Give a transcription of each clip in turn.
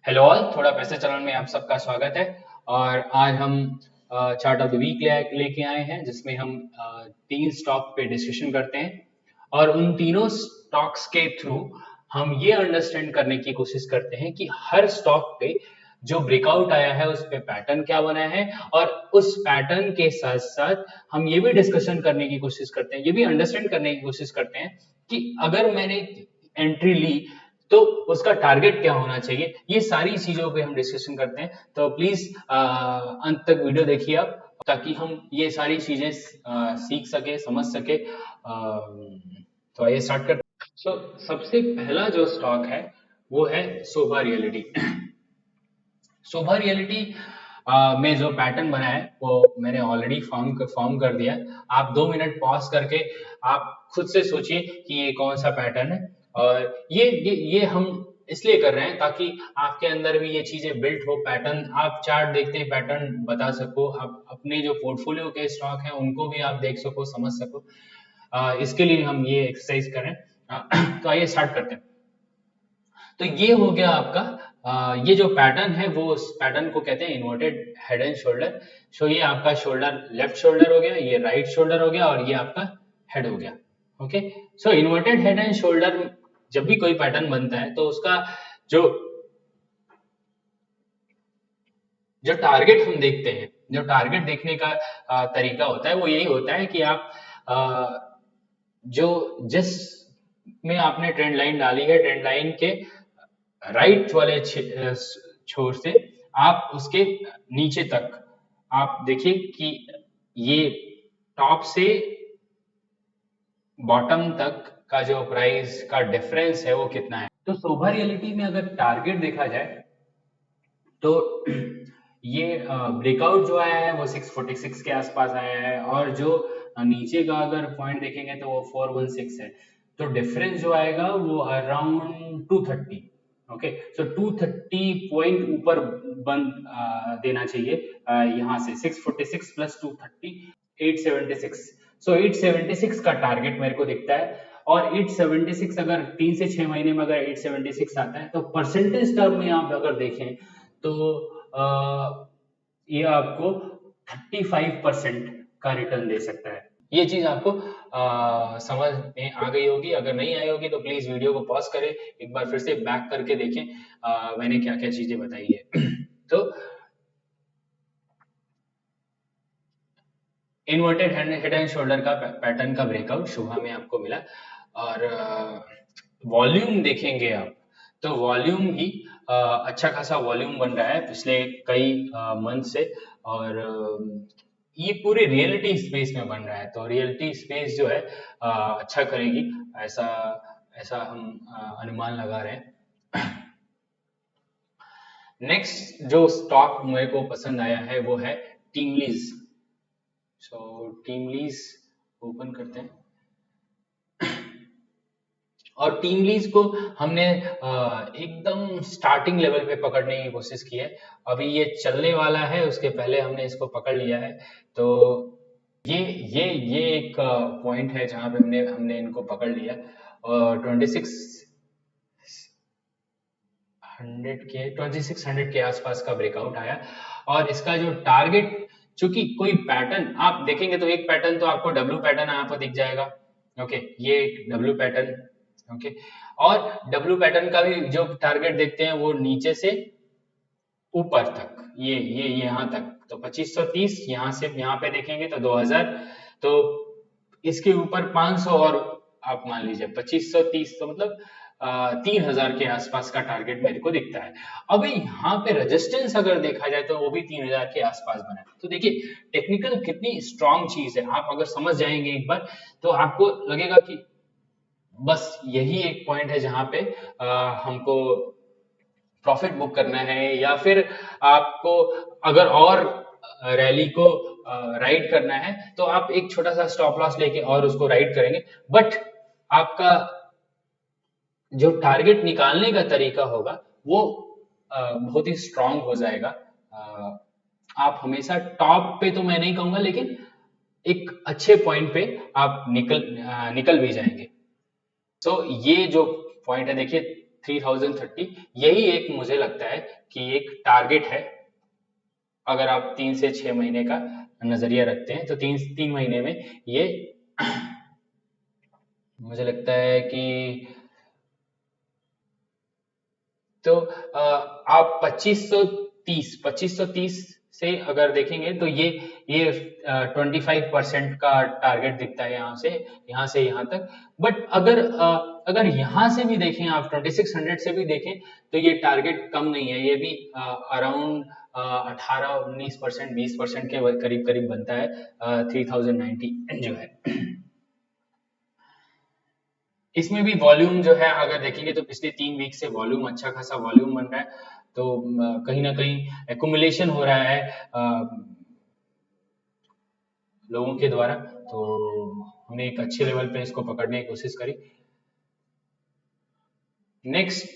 Hello all, थोड़ा पैसे चलान में आप सबका स्वागत है। और आज हम चार्ट ऑफ द वीक लेके आए हैं, जिसमें हम तीन स्टॉक पे डिस्कशन करते हैं और उन तीनों स्टॉक्स के थ्रू हम ये अंडरस्टैंड करने की कोशिश करते हैं कि हर स्टॉक पे जो ब्रेकआउट आया है उस पे पैटर्न क्या बना है, और उस पैटर्न के साथ साथ हम ये भी डिस्कशन करने की कोशिश करते हैं, ये भी अंडरस्टैंड करने की कोशिश करते हैं कि अगर मैंने एंट्री ली तो उसका टारगेट क्या होना चाहिए। ये सारी चीजों पे हम डिस्कशन करते हैं, तो प्लीज अंत तक वीडियो देखिए आप, ताकि हम ये सारी चीजें सीख सके, समझ सके। तो आइए स्टार्ट करते हैं। तो सबसे पहला जो स्टॉक है वो है शोभा रियलिटी। शोभा रियलिटी में जो पैटर्न बना है वो मैंने ऑलरेडी फॉर्म कर दिया है। आप 2 मिनट पॉज करके आप खुद से सोचिए कि ये कौन सा पैटर्न है। और ये हम इसलिए कर रहे हैं ताकि आपके अंदर भी ये चीजें बिल्ट हो। पैटर्न आप चार्ट देखते हैं, पैटर्न बता सको, आप अपने जो पोर्टफोलियो के स्टॉक हैं उनको भी आप देख सको, समझ सको। इसके लिए हम ये एक्सरसाइज कर रहे हैं। तो आइए स्टार्ट करते हैं। तो ये हो गया आपका ये जो पैटर्न है वो उस पैटर्न को कहते हैं इन्वर्टेड हेड एंड शोल्डर। सो ये आपका शोल्डर, लेफ्ट शोल्डर हो गया, ये राइट शोल्डर हो गया, और ये आपका हेड हो गया। Okay. So inverted head and shoulder जब भी कोई पैटर्न बनता है तो उसका जो जो टारगेट हम देखते हैं, जो टारगेट देखने का तरीका होता है वो यही होता है कि आप जो जिस में आपने ट्रेंड लाइन डाली है, ट्रेंड लाइन के राइट वाले छोर से आप उसके नीचे तक आप देखिए कि ये टॉप से बॉटम तक का जो प्राइस का डिफरेंस है वो कितना है। तो शोभा रियलिटी में अगर टारगेट देखा जाए तो ये ब्रेकआउट जो आया है वो 646 के आसपास आया है, और जो नीचे का अगर पॉइंट देखेंगे तो वो 416 है। तो डिफरेंस जो आएगा वो अराउंड 230। ओके। सो 230 पॉइंट ऊपर बंद देना चाहिए। यहाँ से 646 प्लस 230 876। सो 876 का टारगेट मेरे को दिखता है। और 876 अगर 3 से 6 महीने में अगर 876 आता है तो परसेंटेज टर्म में आप अगर देखें तो ये आपको 35% का रिटर्न दे सकता है। ये चीज आपको समझ में आ गई होगी। अगर नहीं आई होगी तो प्लीज वीडियो को पॉज करें, एक बार फिर से बैक करके देखें मैंने क्या क्या चीजें बताई है। तो इन्वर्टेड हेड एंड शोल्डर का पैटर्न का ब्रेकआउट शुभा में आपको मिला। और वॉल्यूम देखेंगे आप तो वॉल्यूम भी अच्छा खासा वॉल्यूम बन रहा है पिछले कई मंथ से। और ये पूरे रियलिटी स्पेस में बन रहा है, तो रियलिटी स्पेस जो है अच्छा करेगी, ऐसा ऐसा हम अनुमान लगा रहे हैं। नेक्स्ट जो स्टॉक मेरे को पसंद आया है वो है टीमलीज। सो टीमलीज ओपन करते हैं, और टीम लीज को हमने एकदम स्टार्टिंग लेवल पे पकड़ने की कोशिश की है। अभी ये चलने वाला है, उसके पहले हमने इसको पकड़ लिया है। तो ये ये एक पॉइंट है जहां पे हमने हमने इनको पकड़ लिया। और 2600 के आसपास का ब्रेकआउट आया। और इसका जो टारगेट, चूंकि कोई पैटर्न आप देखेंगे तो एक पैटर्न तो आपको डब्ल्यू पैटर्न यहाँ पर दिख जाएगा। ओके, ये एक डब्ल्यू पैटर्न। ओके। और डब्ल्यू पैटर्न का भी जो टारगेट देखते हैं वो नीचे से ऊपर तक, ये यहाँ तक, तो 2530 यहाँ से यहाँ पे देखेंगे तो 2000, तो इसके ऊपर 500, और आप मान लीजिए 2530, तो मतलब 3000 के आसपास का टारगेट मेरे को दिखता है। अभी यहाँ पे रेजिस्टेंस अगर देखा जाए तो वो भी 3000 के आसपास बना है। तो देखिए टेक्निकल कितनी स्ट्रांग चीज है, आप अगर समझ जाएंगे एक बार तो आपको लगेगा कि बस यही एक पॉइंट है जहां पे हमको प्रॉफिट बुक करना है, या फिर आपको अगर और रैली को राइड करना है तो आप एक छोटा सा स्टॉप लॉस लेके और उसको राइड करेंगे। बट आपका जो टारगेट निकालने का तरीका होगा वो बहुत ही स्ट्रांग हो जाएगा। आप हमेशा टॉप पे तो मैं नहीं कहूंगा, लेकिन एक अच्छे पॉइंट पे आप निकल भी जाएंगे। तो ये जो पॉइंट है देखिए 3030 यही एक मुझे लगता है कि एक टारगेट है। अगर आप 3 से 6 महीने का नजरिया रखते हैं तो 3 महीने में ये मुझे लगता है कि तो आप 2530 से अगर देखेंगे तो ये 25% का टारगेट दिखता है यहाँ से यहाँ तक। बट अगर यहाँ से भी देखें, आप 2600 से भी देखें तो ये टारगेट कम नहीं है। ये भी अराउंड 18-19%, 20% के करीब करीब बनता है 3090 जो है। इसमें भी वॉल्यूम जो है अगर देखेंगे तो पिछले 3 वीक से वॉल्यूम अच्छा खासा वॉल्यूम बन रहा है। तो कहीं ना कहीं एक्युमुलेशन हो रहा है लोगों के द्वारा। तो हमने एक अच्छे लेवल पे इसको पकड़ने की कोशिश करी। नेक्स्ट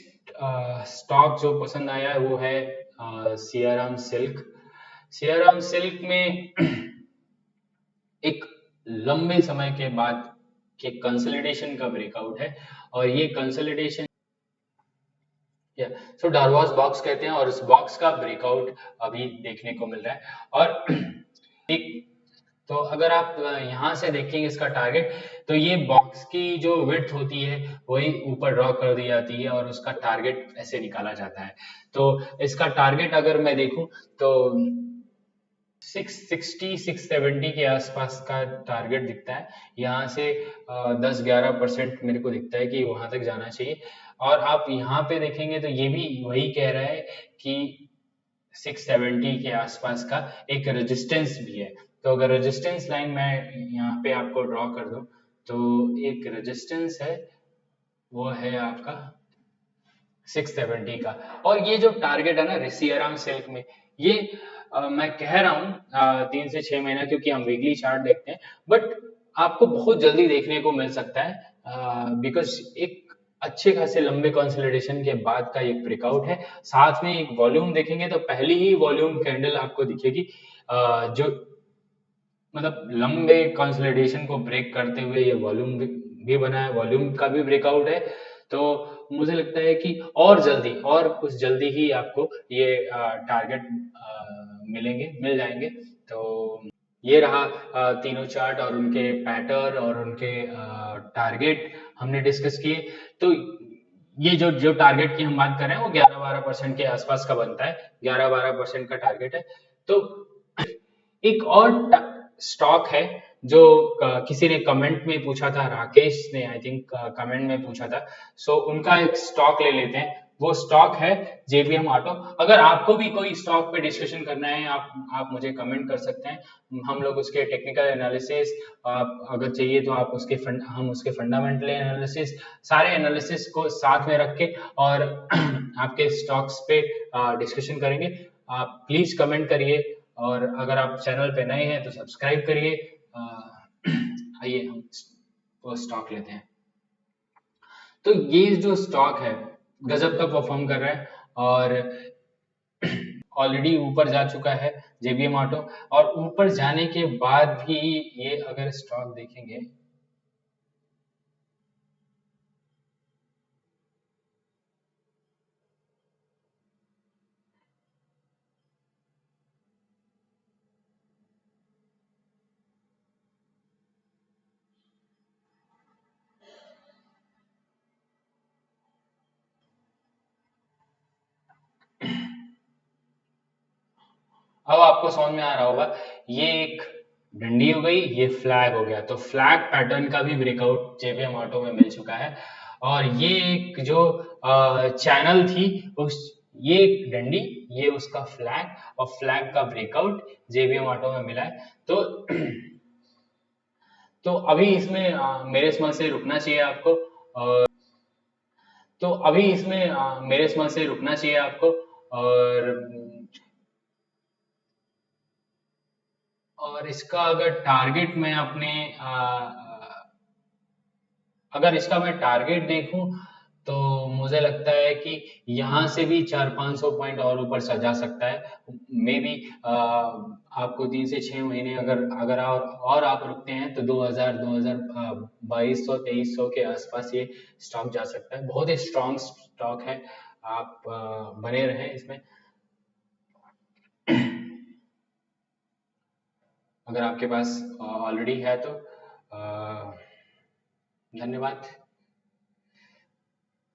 स्टॉक जो पसंद आया है वो है सियाराम सिल्क। सियाराम सिल्क में एक लंबे समय के बाद के कंसोलिडेशन का ब्रेकआउट है और ये कंसोलिडेशन सो डारवास बॉक्स कहते हैं और उस बॉक्स का ब्रेकआउट अभी देखने को मिल रहा है। और एक तो अगर आप यहाँ से देखेंगे इसका टारगेट, तो ये बॉक्स की जो विड्थ होती है वही ऊपर ड्रॉ कर दी जाती है और उसका टारगेट ऐसे निकाला जाता है। तो इसका टारगेट अगर मैं देखूं तो 660-670 के आसपास का टारगेट दिखता है। यहाँ से 10-11% मेरे को दिखता है कि वहां तक जाना चाहिए। और आप यहाँ पे देखेंगे तो ये भी वही कह रहा है कि 670 के आसपास का एक रेजिस्टेंस भी है। तो अगर रेजिस्टेंस लाइन मैं यहाँ पे आपको ड्रॉ कर दूं तो एक रेजिस्टेंस है, वो है आपका 670 का। और ये जो टारगेट है ना सियाराम सिल्क में, ये मैं कह रहा हूँ 3 से 6 महीना, क्योंकि हम वीकली चार्ट देखते हैं। बट आपको बहुत जल्दी देखने को मिल सकता है बिकॉज एक अच्छे खासे लंबे कंसोलिडेशन के बाद का एक ब्रेकआउट है। साथ में एक वॉल्यूम देखेंगे तो पहली ही वॉल्यूम कैंडल आपको दिखेगी जो मतलब लंबे कंसोलिडेशन को ब्रेक करते हुए ये वॉल्यूम भी बना है, वॉल्यूम का भी ब्रेकआउट है। तो मुझे लगता है कि और जल्दी और कुछ जल्दी ही आपको ये टारगेट मिल जाएंगे। तो ये रहा तीनों चार्ट और उनके पैटर्न और उनके टारगेट हमने डिस्कस किए। तो ये जो टारगेट की हम बात कर रहे हैं वो 11-12% के आसपास का बनता है, 11-12% का टारगेट है। तो एक और स्टॉक है जो किसी ने कमेंट में पूछा था, राकेश ने आई थिंक कमेंट में पूछा था। सो उनका एक स्टॉक ले लेते हैं। वो स्टॉक है जेबीएम ऑटो। अगर आपको भी कोई स्टॉक पे डिस्कशन करना है, आप मुझे कमेंट कर सकते हैं। हम लोग उसके टेक्निकल एनालिसिस अगर चाहिए तो आप हम उसके फंडामेंटल एनालिसिस, सारे एनालिसिस को साथ में रख के और आपके स्टॉक्स पे डिस्कशन करेंगे। आप प्लीज कमेंट करिए और अगर आप चैनल पे नए हैं तो सब्सक्राइब करिए। आइए हम वो स्टॉक लेते हैं। तो ये जो स्टॉक है गजब का परफॉर्म कर रहा है और ऑलरेडी ऊपर जा चुका है जेबीएम ऑटो। और ऊपर जाने के बाद भी ये अगर स्टॉक देखेंगे अब आपको समझ में आ रहा होगा, ये एक डंडी हो गई, ये फ्लैग हो गया। तो फ्लैग पैटर्न का भी ब्रेकआउट जेबीएम ऑटो में मिल चुका है। और ये एक जो चैनल थी उस ये एक डंडी, ये उसका फ्लैग और फ्लैग का ब्रेकआउट जेबीएम ऑटो में मिला है। तो तो अभी इसमें मेरे समझ से रुकना चाहिए आपको। तो अभी इसमें मेरे समझ से रुकना चाहिए आपको। और इसका अगर टारगेट मैं अपने अगर इसका मैं टारगेट देखूं तो मुझे लगता है कि यहाँ से भी 400-500 पॉइंट और ऊपर जा सकता है। मे बी आपको 3 से 6 महीने अगर अगर और आप रुकते हैं तो 2200-2300 के आसपास ये स्टॉक जा सकता है। बहुत ही स्ट्रॉन्ग स्टॉक है, आप बने रहें इसमें। अगर आपके पास ऑलरेडी है तो धन्यवाद।